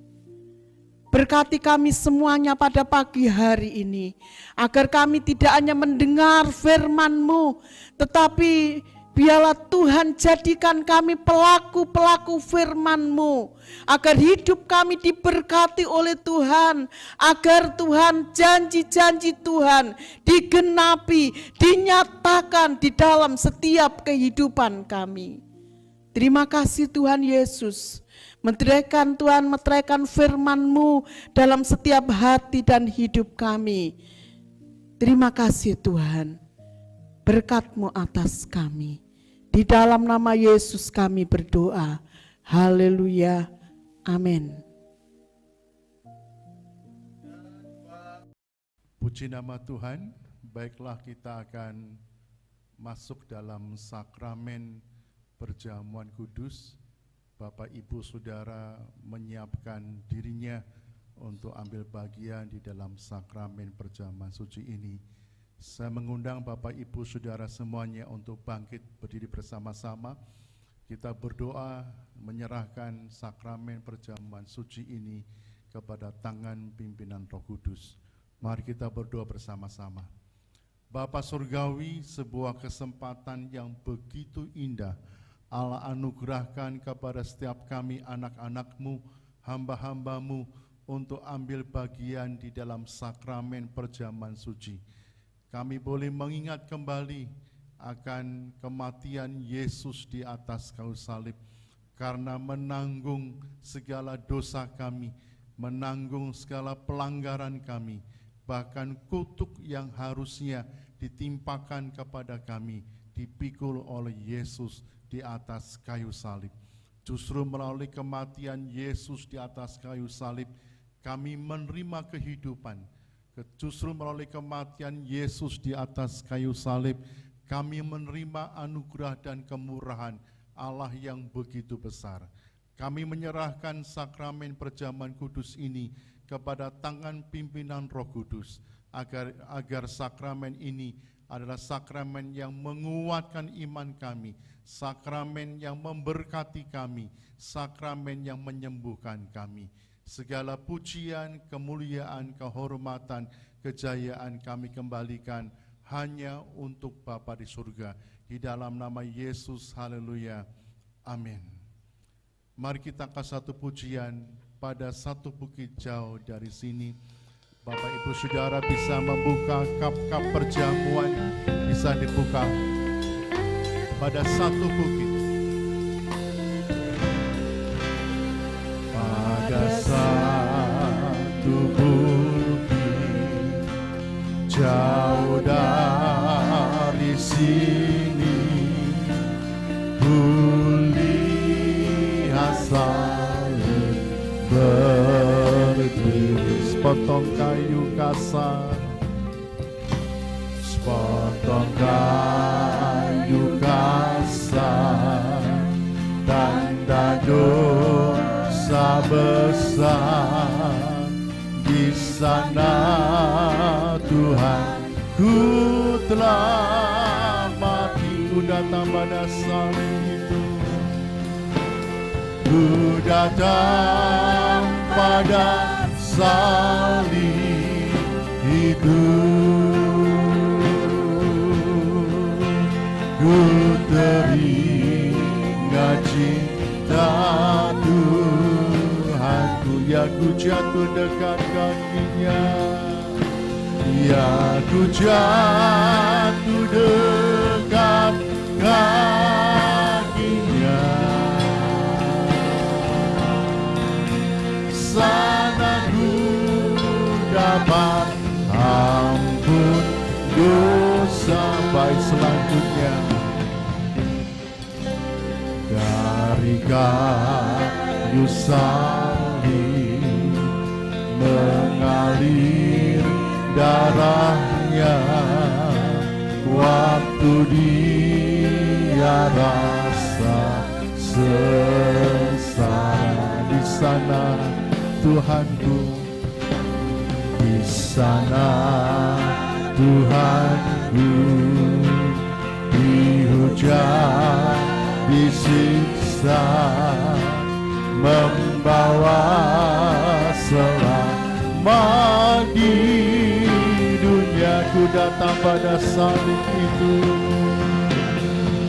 Berkati kami semuanya pada pagi hari ini. Agar kami tidak hanya mendengar firman-Mu. Tetapi biarlah Tuhan jadikan kami pelaku-pelaku firman-Mu. Agar hidup kami diberkati oleh Tuhan. Agar Tuhan janji-janji Tuhan digenapi, dinyatakan di dalam setiap kehidupan kami. Terima kasih Tuhan Yesus. Meteraikan Tuhan, meteraikan firman-Mu dalam setiap hati dan hidup kami. Terima kasih Tuhan. Berkat-Mu atas kami. Di dalam nama Yesus kami berdoa. Haleluya. Amin. Puji nama Tuhan. Baiklah, kita akan masuk dalam sakramen perjamuan kudus. Bapak Ibu Saudara menyiapkan dirinya untuk ambil bagian di dalam sakramen perjamuan suci ini. Saya mengundang Bapak Ibu Saudara semuanya untuk bangkit berdiri bersama-sama. Kita berdoa menyerahkan sakramen perjamuan suci ini kepada tangan pimpinan Roh Kudus. Mari kita berdoa bersama-sama. Bapa Surgawi, sebuah kesempatan yang begitu indah Allah anugerahkan kepada setiap kami anak-anak-Mu, hamba-hamba-Mu untuk ambil bagian di dalam sakramen perjamuan suci. Kami boleh mengingat kembali akan kematian Yesus di atas kayu salib karena menanggung segala dosa kami, menanggung segala pelanggaran kami, bahkan kutuk yang harusnya ditimpakan kepada kami dipikul oleh Yesus di atas kayu salib. Justru melalui kematian Yesus di atas kayu salib kami menerima kehidupan. Justru melalui kematian Yesus di atas kayu salib, kami menerima anugerah dan kemurahan Allah yang begitu besar. Kami menyerahkan sakramen perjamuan kudus ini kepada tangan pimpinan Roh Kudus, agar sakramen ini adalah sakramen yang menguatkan iman kami, sakramen yang memberkati kami, sakramen yang menyembuhkan kami. Segala pujian, kemuliaan, kehormatan, kejayaan kami kembalikan hanya untuk Bapa di surga. Di dalam nama Yesus, haleluya, amin. Mari kita kasih satu pujian pada satu bukit jauh dari sini. Bapak Ibu Saudara bisa membuka kap-kap perjamuan, bisa dibuka pada satu bukit. Pada satu bukit jauh dari sini, kulihat salib berdiri, sepotong kayu kasar, sepotong kayu kasar, tanda dosa besar. Di sana Tuhan ku telah mati, ku datang pada salib itu, ku datang pada salib itu, ku teringat cinta Tuhanku, ya ku jatuh dekat kakinya, ya ku jatuh dekat kakinya. Sana ku dapat ampun dosa. Baik, selanjutnya dari kayu salib mengalir darahnya, waktu dia rasa sengsara. Di sana Tuhanku, di sana Tuhanku, dihujat, disiksa, membawa selamat di dunia. Ku datang pada salib itu,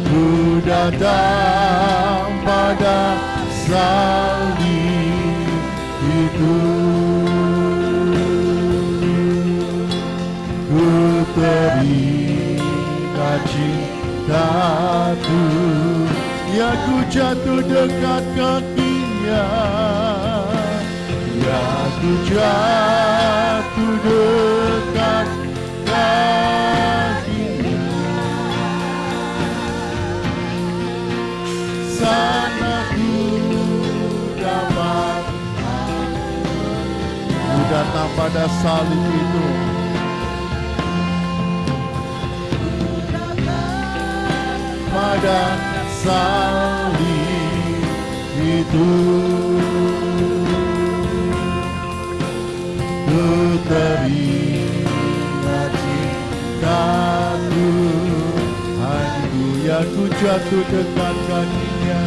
ku datang pada salib itu, ku teringat cinta Tuhan, ya ku jatuh dekat kakinya, ya ku jatuh dekat kakinya. Sana ku dapat, ku datang pada salib itu, pada salib itu, ku teringat cinta Tuhanku, ya ku jatuh dekat kakinya,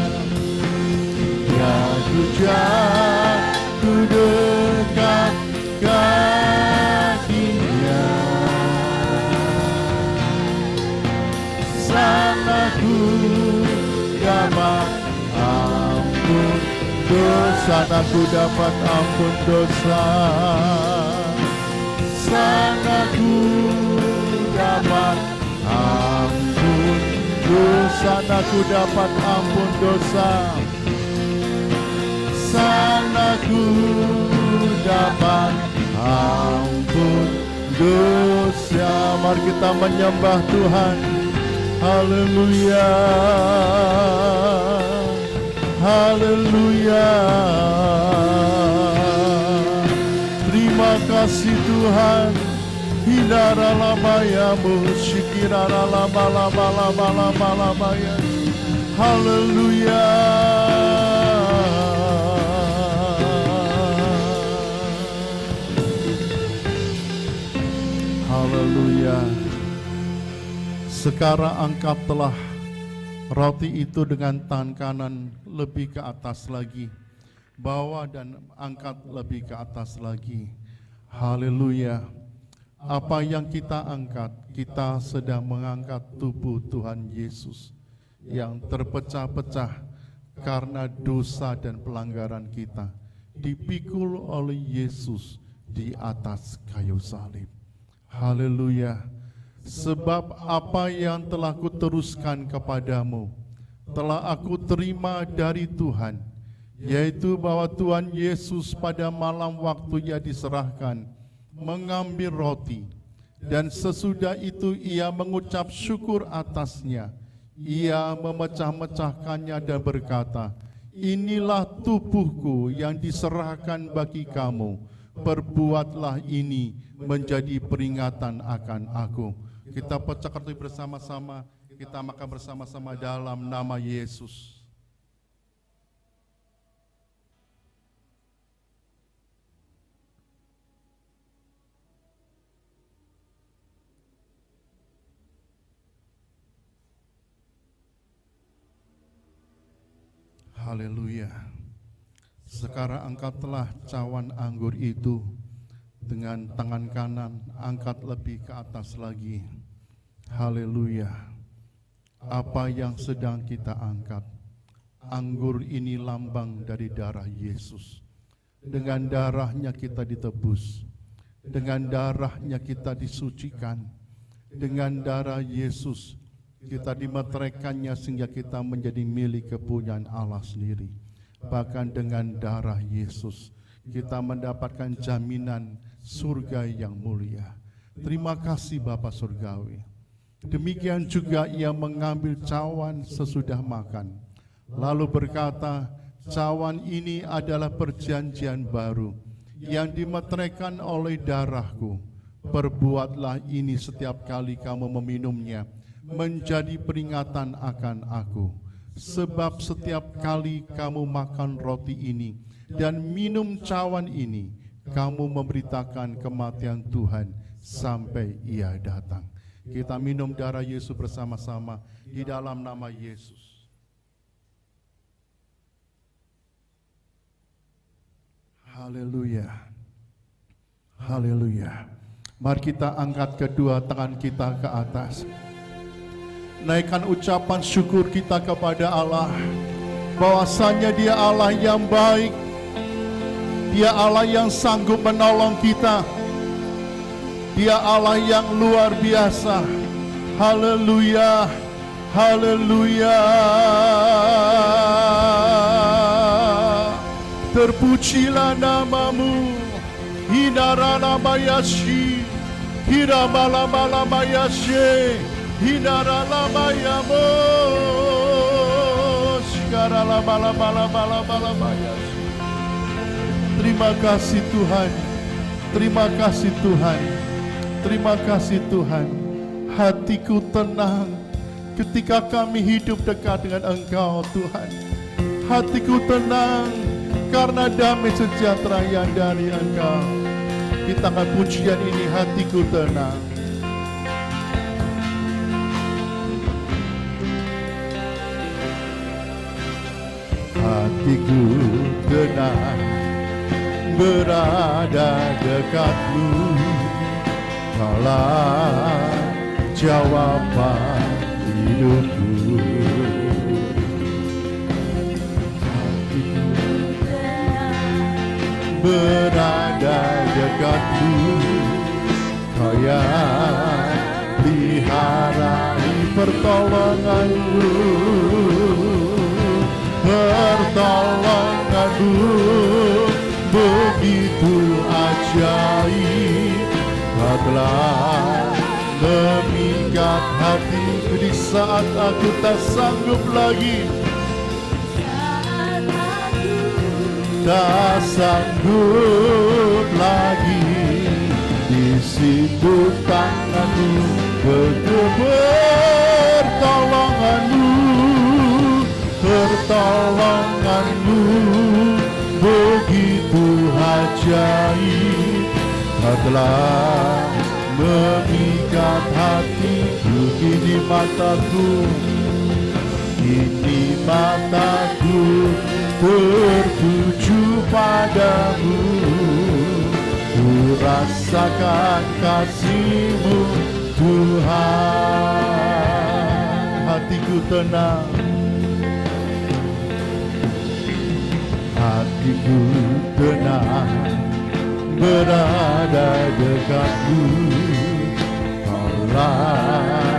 ya ku jatuh dekat kakinya. Sana ku dapat ampun dosa, aku dapat ampun dosa. Sana ku dapat ampun dosa, aku dapat ampun dosa. Sana ku dapat ampun dosa. Mari kita menyembah Tuhan. Haleluya, haleluya. Terima kasih Tuhan. Hindara lama ya musyikirara lama lama lama lama lama ya. Haleluya. Haleluya. Sekarang angkatlah roti itu dengan tangan kanan lebih ke atas lagi. bawa dan angkat lebih ke atas lagi. Haleluya. Apa yang kita angkat, kita sedang mengangkat tubuh Tuhan Yesus yang terpecah-pecah karena dosa dan pelanggaran kita, dipikul oleh Yesus di atas kayu salib. Haleluya. Sebab apa yang telah kuteruskan kepadamu telah aku terima dari Tuhan, yaitu bahwa Tuhan Yesus pada malam waktu Ia diserahkan mengambil roti, dan sesudah itu Ia mengucap syukur atasnya. Ia memecah-mecahkannya dan berkata, inilah tubuhku yang diserahkan bagi kamu, perbuatlah ini menjadi peringatan akan aku. Kita pecah roti bersama-sama, kita makan bersama-sama dalam nama Yesus. Haleluya. Sekarang angkatlah cawan anggur itu dengan tangan kanan, angkat lebih ke atas lagi. Haleluya. Apa yang sedang kita angkat? Anggur ini lambang dari darah Yesus. Dengan darahnya kita ditebus. Dengan darahnya kita disucikan. Dengan darah Yesus kita dimeteraikannya sehingga kita menjadi milik kepunyaan Allah sendiri. Bahkan dengan darah Yesus kita mendapatkan jaminan surga yang mulia. Terima kasih Bapa Surgawi. Demikian juga Ia mengambil cawan sesudah makan, lalu berkata, cawan ini adalah perjanjian baru yang dimeteraikan oleh darahku. Perbuatlah ini setiap kali kamu meminumnya, menjadi peringatan akan aku. Sebab setiap kali kamu makan roti ini dan minum cawan ini, kamu memberitakan kematian Tuhan sampai Ia datang. Kita minum darah Yesus bersama-sama di dalam nama Yesus. Haleluya. Haleluya. Mari kita angkat kedua tangan kita ke atas. Naikkan ucapan syukur kita kepada Allah, bahwasanya Dia Allah yang baik, Dia Allah yang sanggup menolong kita, Dia Allah yang luar biasa. Haleluya, haleluya. Terpujilah namamu, Hinarana Mayashi, Hiramala Mayashe, Hinarala Mayamo, Shikarala Bala Mayashi. Terima kasih Tuhan, terima kasih Tuhan, terima kasih Tuhan. Hatiku tenang ketika kami hidup dekat dengan Engkau Tuhan. Hatiku tenang karena damai sejahtera yang dari Engkau. Di tangan pujian ini hatiku tenang. Hatiku tenang berada dekatmu. Kaulah jawaban hidupku. Berada dekatmu, Kau yang pelihara pertolonganmu, pertolonganmu begitu ajaib. Kau telah memikat hatiku di saat aku tak sanggup lagi. Tak sanggup lagi, di situ tanganmu, pertolonganmu, pertolonganmu begitu ajaib. Kau telah memikat hatiku, kini mataku tertuju padamu, ku rasakan kasih-Mu Tuhan. Hatiku tenang, hatiku tenang, berada dekatmu. Kaulah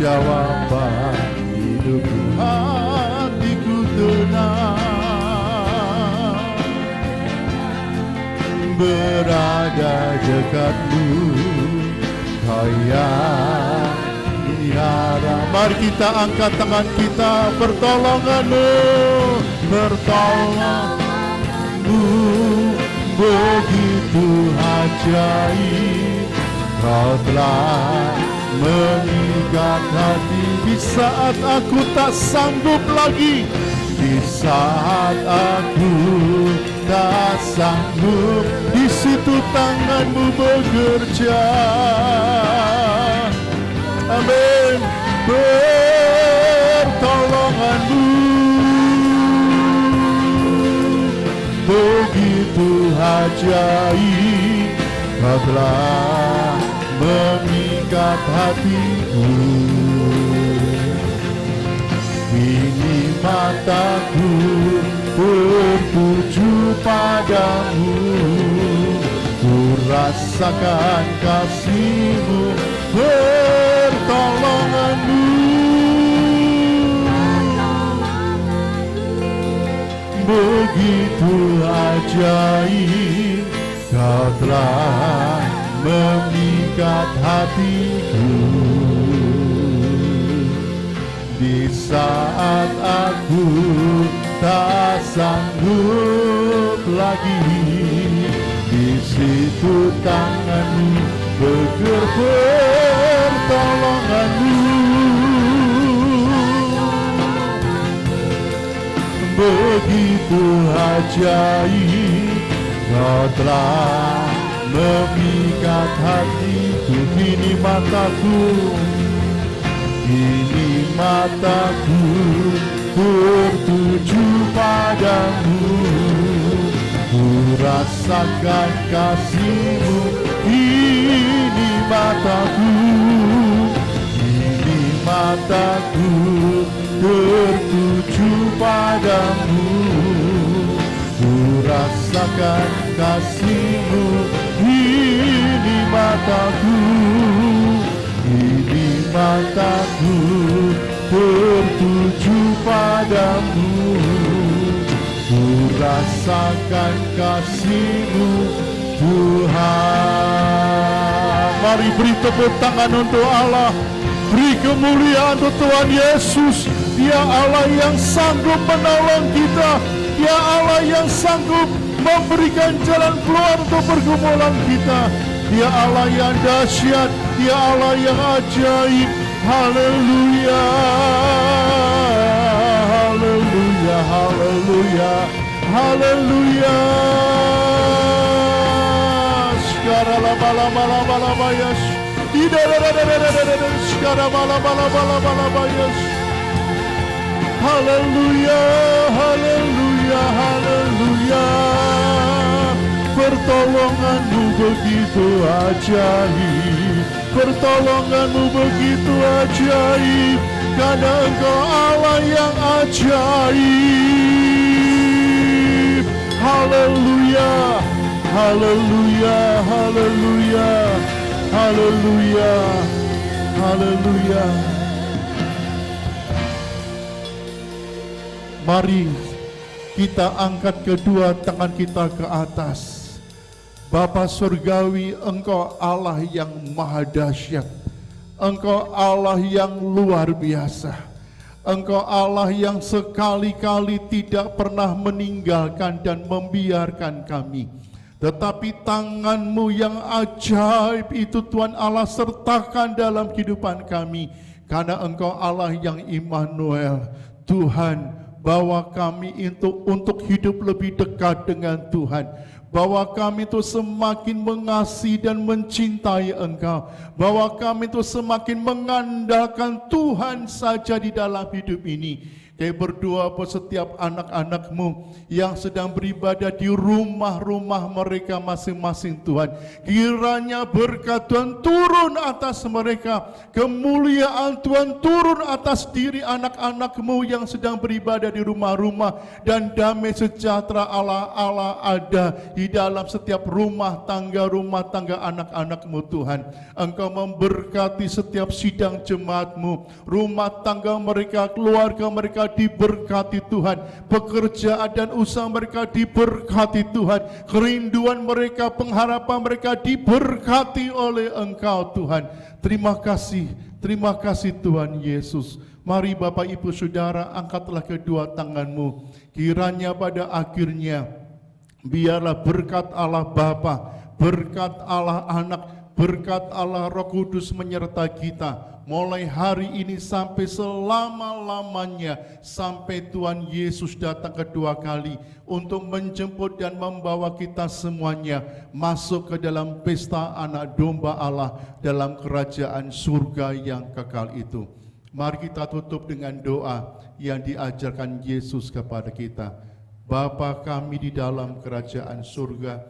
jawaban hidupku. Hatiku tenang, berada dekatmu. Kau yang tiada. Mari kita angkat tangan kita, pertolongan-Mu, pertolongan-Mu begitu ajaib. Kau telah mengikat hati di saat aku tak sanggup lagi, di saat aku tak sanggup, di situ tangan-Mu bekerja. Amin. Pertolongan-Mu begitu ajaib, Kau telah mengikat hatiku. Kini mataku tertuju padamu, ku rasakan kasih-Mu, pertolongan-Mu begitu ajaib. Kau telah mengikat hatiku di saat aku tak sanggup lagi, di situ tangan-Mu bekerja, pertolongan-Mu begitu ajaib. Kau telah memikat hatiku. Kini mataku tertuju padamu, ku rasakan kasih-Mu. Kini mataku tertuju padamu, ku rasakan kasih-Mu. Ini mataku tertuju padamu, ku rasakan kasih-Mu Tuhan. Mari beri tepuk tangan untuk Allah, beri kemuliaan untuk Tuhan Yesus. Dia Allah yang sanggup menolong kita, Dia Allah yang sanggup memberikan jalan keluar untuk pergumulan kita. Dia Allah yang dahsyat, Dia Allah yang ajaib. Haleluya, haleluya, haleluya, haleluya. Sekarang lama-lama yes. Sekarang lama-lama yes. Haleluya, haleluya, haleluya. Pertolongan-Mu begitu ajaib, pertolongan-Mu begitu ajaib, karena Engkau Allah yang ajaib. Haleluya, haleluya, haleluya, haleluya, haleluya. Mari kita angkat kedua tangan kita ke atas. Bapa Surgawi, Engkau Allah yang maha dahsyat, Engkau Allah yang luar biasa, Engkau Allah yang sekali-kali tidak pernah meninggalkan dan membiarkan kami. Tetapi tangan-Mu yang ajaib itu Tuhan Allah sertakan dalam kehidupan kami. Karena Engkau Allah yang Immanuel, Tuhan, bawa kami untuk hidup lebih dekat dengan Tuhan. Bahwa kami itu semakin mengasihi dan mencintai Engkau. Bahwa kami itu semakin mengandalkan Tuhan saja di dalam hidup ini. Kami berdoa buat setiap anak-anak-Mu yang sedang beribadah di rumah-rumah mereka masing-masing Tuhan. Kiranya berkat Tuhan turun atas mereka, kemuliaan Tuhan turun atas diri anak-anak-Mu yang sedang beribadah di rumah-rumah, dan damai sejahtera Allah ada di dalam setiap rumah tangga anak-anak-Mu Tuhan. Engkau memberkati setiap sidang jemaat-Mu, rumah tangga mereka, keluarga mereka diberkati Tuhan, pekerjaan dan usaha mereka diberkati Tuhan, kerinduan mereka, pengharapan mereka diberkati oleh Engkau Tuhan. Terima kasih Tuhan Yesus. Mari Bapak Ibu Saudara, angkatlah kedua tangan-Mu. Kiranya pada akhirnya biarlah berkat Allah Bapa, berkat Allah Anak, berkat Allah Roh Kudus menyertai kita mulai hari ini sampai selama-lamanya, sampai Tuhan Yesus datang kedua kali untuk menjemput dan membawa kita semuanya masuk ke dalam pesta anak domba Allah dalam kerajaan surga yang kekal itu. Mari kita tutup dengan doa yang diajarkan Yesus kepada kita. Bapa kami di dalam kerajaan surga,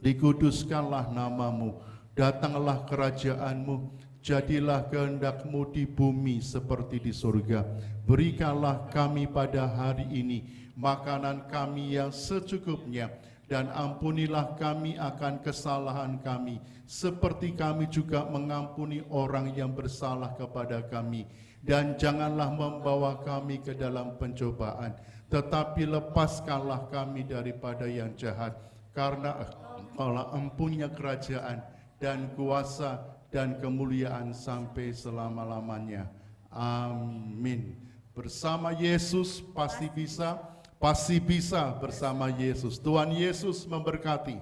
dikuduskanlah nama-Mu, datanglah kerajaan-Mu, jadilah kehendak-Mu di bumi seperti di surga. Berikanlah kami pada hari ini makanan kami yang secukupnya, dan ampunilah kami akan kesalahan kami, seperti kami juga mengampuni orang yang bersalah kepada kami. Dan janganlah membawa kami ke dalam pencobaan, tetapi lepaskanlah kami daripada yang jahat, karena Allah empunya kerajaan dan kuasa dan kemuliaan sampai selama-lamanya. Amin. Bersama Yesus pasti bisa bersama Yesus. Tuhan Yesus memberkati.